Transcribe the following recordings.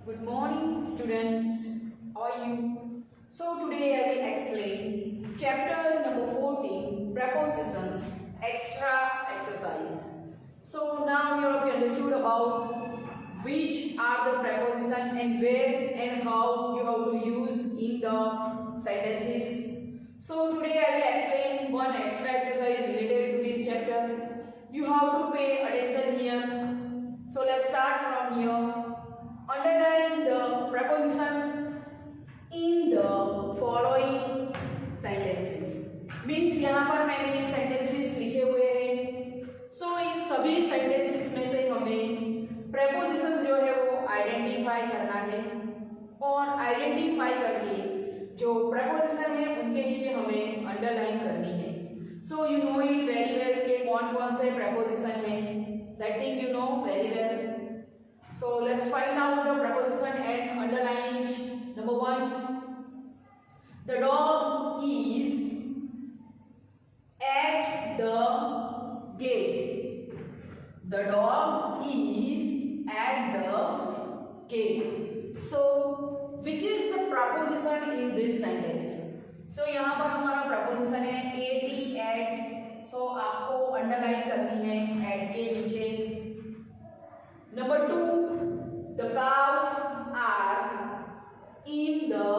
Good morning, students. How are you? So today I will explain chapter number 14, prepositions, extra exercise. So now you have understood about which are the preposition and where and how you have to use in the sentences. So today I will explain one extra exercise related to this chapter. You have to pay attention here. So let's start from here. Underline the prepositions in the following sentences. Means यहाँ पर मैंने sentences लिखे हुए हैं. So इन सभी sentences में से हमें prepositions जो है वो identify करना है और identify करके जो preposition है उनके नीचे हमें underline करनी है. So you know it very well कि कौन-कौन से preposition हैं. That thing you know very well. So let's find out the preposition and underline it. Number 1, the dog is at the gate. The dog is at the gate. So which is the preposition in this sentence? So यहाँ पर हमारा preposition है at. So आपको underline करनी है at के नीचे. Number 2, the cows are in the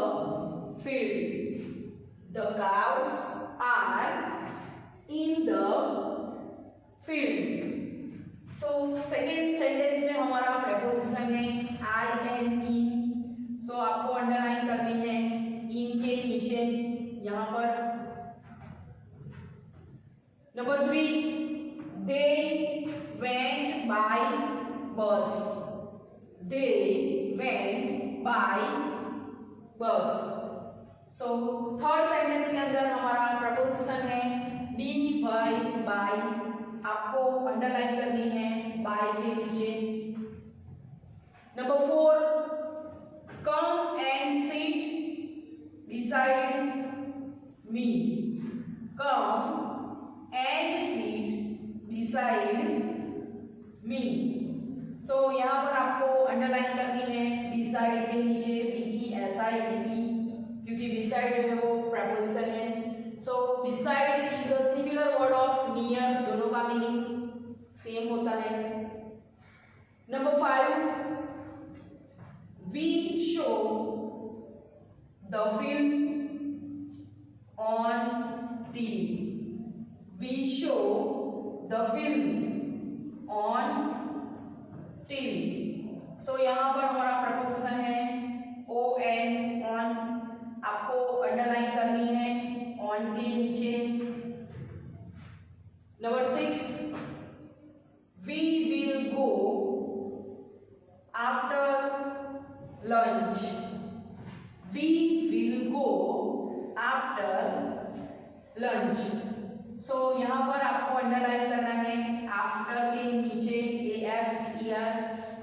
field. The cows are in the field. So second sentence में हमारा preposition है I and in. So आपको underline करनी है in के नीचे यहाँ पर. Number 3, they went by bus. They went by bus. So third sentence के अंदर हमारा प्रपोजिशन है be by. आपको अंडरलाइन करनी है by के नीचे. Number 4, come and sit beside me. Come and sit beside me. So यहाँ पर आपको अंडरलाइन करनी है beside के नीचे beside क्योंकि beside जो है वो preposition है. So beside is a similar word of near. दोनों का मीनिंग सेम होता है. Number 5, we show the film on TV. We show the film on TV. So यहाँ पर हमारा प्रपोजिशन है on. आपको अंडरलाइन करनी है on के नीचे. Number 6, we will go after lunch. We will go after lunch. So यहाँ पर आपको अंडरलाइन करना है after के नीचे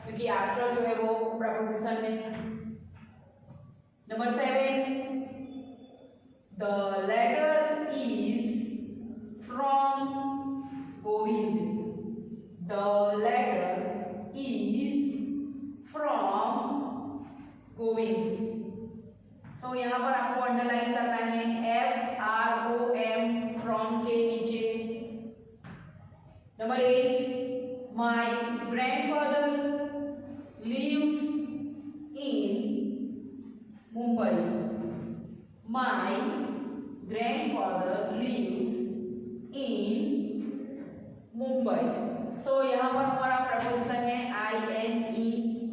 क्योंकि after जो है वो preposition है. Number 7, the letter is from Govind. The letter is from Govind. So यहाँ पर आपको अंडरलाइन करना है from from के नीचे. Number 8, my grandfather lives in Mumbai. My grandfather lives in Mumbai. So यहाँ पर हमारा प्रपोजिशन है I N E.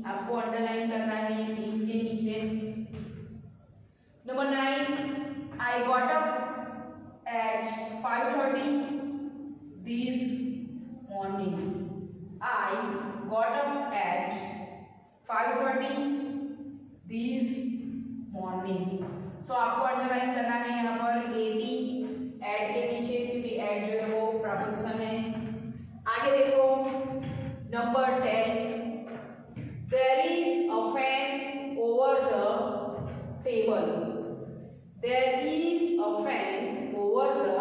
आपको अंडरलाइन करना है in के नीचे. Number 9, I got up at 5:30 this morning. I got up at 5:30 this morning. So आपको अंडरलाइन करना है यहाँ पर 80 एट के नीचे क्योंकि एट जो है वो प्रपोजिशन है. आगे देखो number 10, there is a fan over the table. There is a fan over the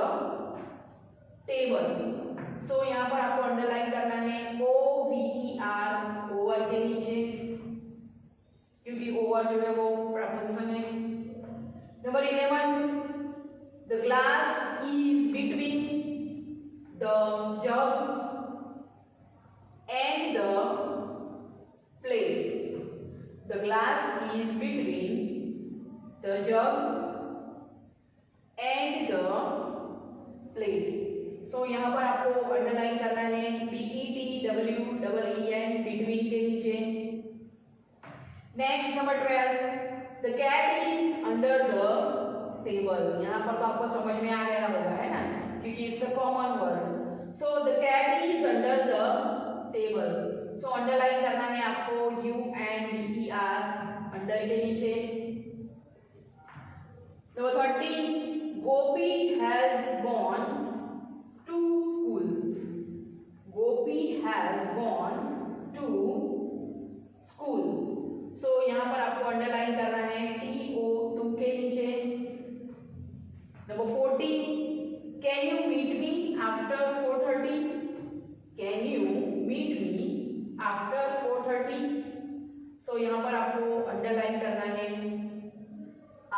table. So यहाँ पर आपको अंडरलाइन करना है OVER ओवर के नीचे. क्योंकि ओवर जो है वो प्रपोजिशन है। Number 11, the glass is between the jug and the plate. The glass is between the jug and the plate. So यहाँ पर आपको अंडरलाइन करना है BETWEEN बिटवीन के नीचे। Next number 12, the cat is under the table. यहाँ पर तो आपको समझ में आ गया होगा, है ना, क्योंकि it's a common word. So the cat is under the table. So underline करना है आपको UNDER अंडर के नीचे। Number 13, Gopi has gone to school. Gopi has gone to school. So यहाँ पर आपको अंडरलाइन करना है TO2 के नीचे। Number 14, Can you meet me after 4:30? Can you meet me after 4:30? So यहाँ पर आपको अंडरलाइन करना है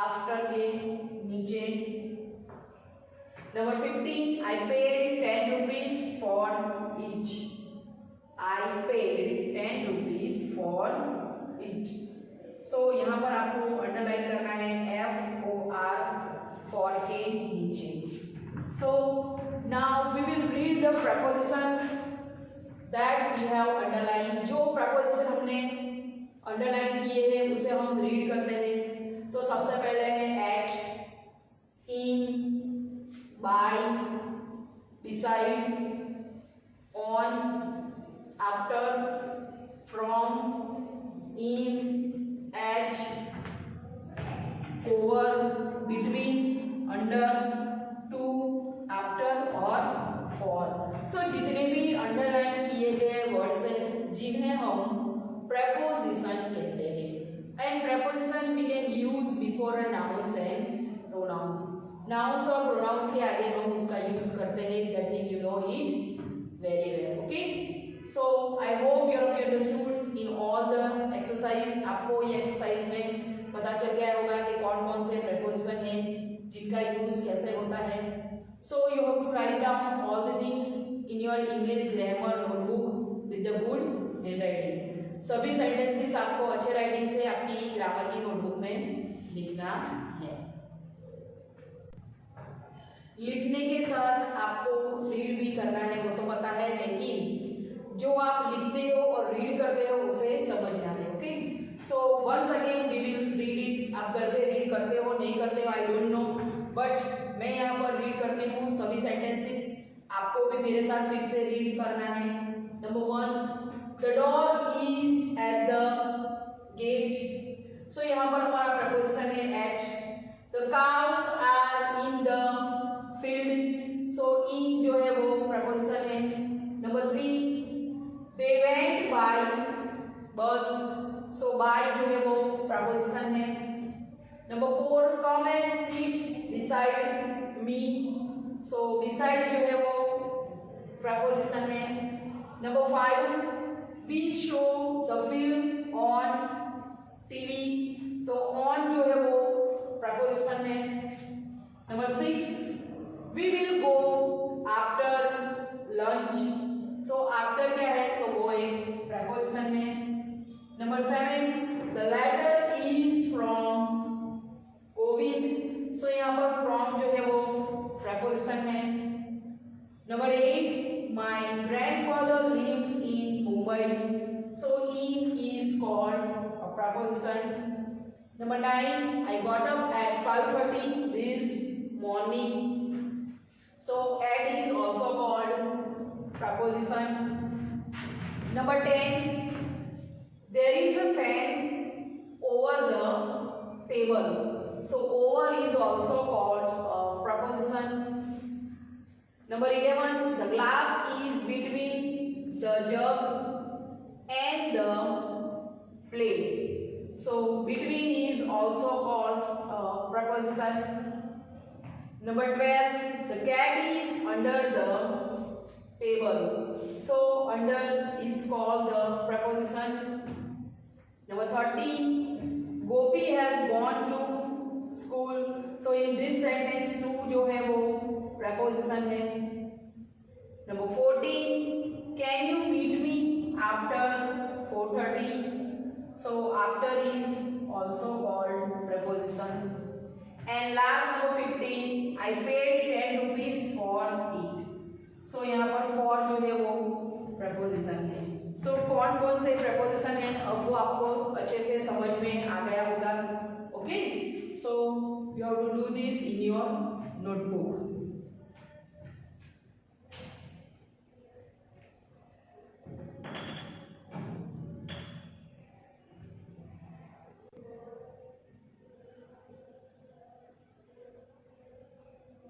आफ्टर के नीचे। Number 15, I paid 10 rupees for it. I paid 10 rupees for it. So यहाँ पर आपको अंडरलाइन करना है FOR for के नीचे। So now we will read the preposition that we have underlined. जो preposition हमने अंडरलाइन किए हैं उसे हम रीड करते हैं। तो सबसे पहले है at, in, by, beside, on, after, from, in, at, over, between, under, to, after और for। So जितने भी अंडरलाइन किए गए वर्ड्स हैं जिन्हें हम preposition कहते हैं। And preposition we can use before a nouns and pronouns. Nouns और pronouns के आगे हम उसका यूज करते हैं। That thing you know it very well. Okay. So I hope you have understood in all the exercise. आपको ये exercise में पता चल गया होगा कि कौन-कौन से preposition हैं जिनका यूज कैसे होता है। So you have to write down all the things in your English grammar notebook with the good handwriting. सभी सेंटेंसेस आपको अच्छे राइटिंग से आपकी ग्रामर की नोटबुक में लिखना है। लिखने के साथ आपको रीड भी करना है, वो तो पता है, लेकिन जो आप लिखते हो और रीड करते हो उसे समझना है। Okay, so once again we will read it. आप घर पे रीड करते हो नहीं करते हो आई डोंट नो, बट मैं यहाँ पर रीड करती हूँ सभी सेंटेंसेस। आपको भी मेरे साथ फिर से रीड करना है। Number 1, The dog is at the gate. So यहाँ पर हमारा preposition है at. The cows are in the field. So in जो है वो preposition है। Number 3, they went by bus. So by जो है वो preposition है। Number 4, come and sit beside me. So beside जो है वो preposition है। Number 5, we show the film on TV. तो on जो है वो preposition है। Number 6, we will go after lunch. So after क्या है तो वो एक preposition है। Number 7, the letter is from Govind. So यहाँ पर from जो है वो preposition है। Number 8, my grandfather lives in Mumbai. So in is called a preposition. Number 9, I got up at 5:30 this morning. So at is also called preposition. Number 10, there is a fan over the table. So over is also called a preposition. Number 11, the glass is between the jug and the plate. So between is also called preposition. Number 12, the cat is under the table. So under is called the preposition. Number 13, Gopi has gone to school. So in this sentence to जो है वो preposition है। Number 14, can you meet me after 4:30। So after is also called preposition. And last number 15, I paid 10 rupees for it. So यहाँ पर for जो है वो preposition है। सो कौन कौन से प्रपोजिशन है अब वो आपको अच्छे से समझ में आ गया होगा। Okay, so you have to do this in your notebook.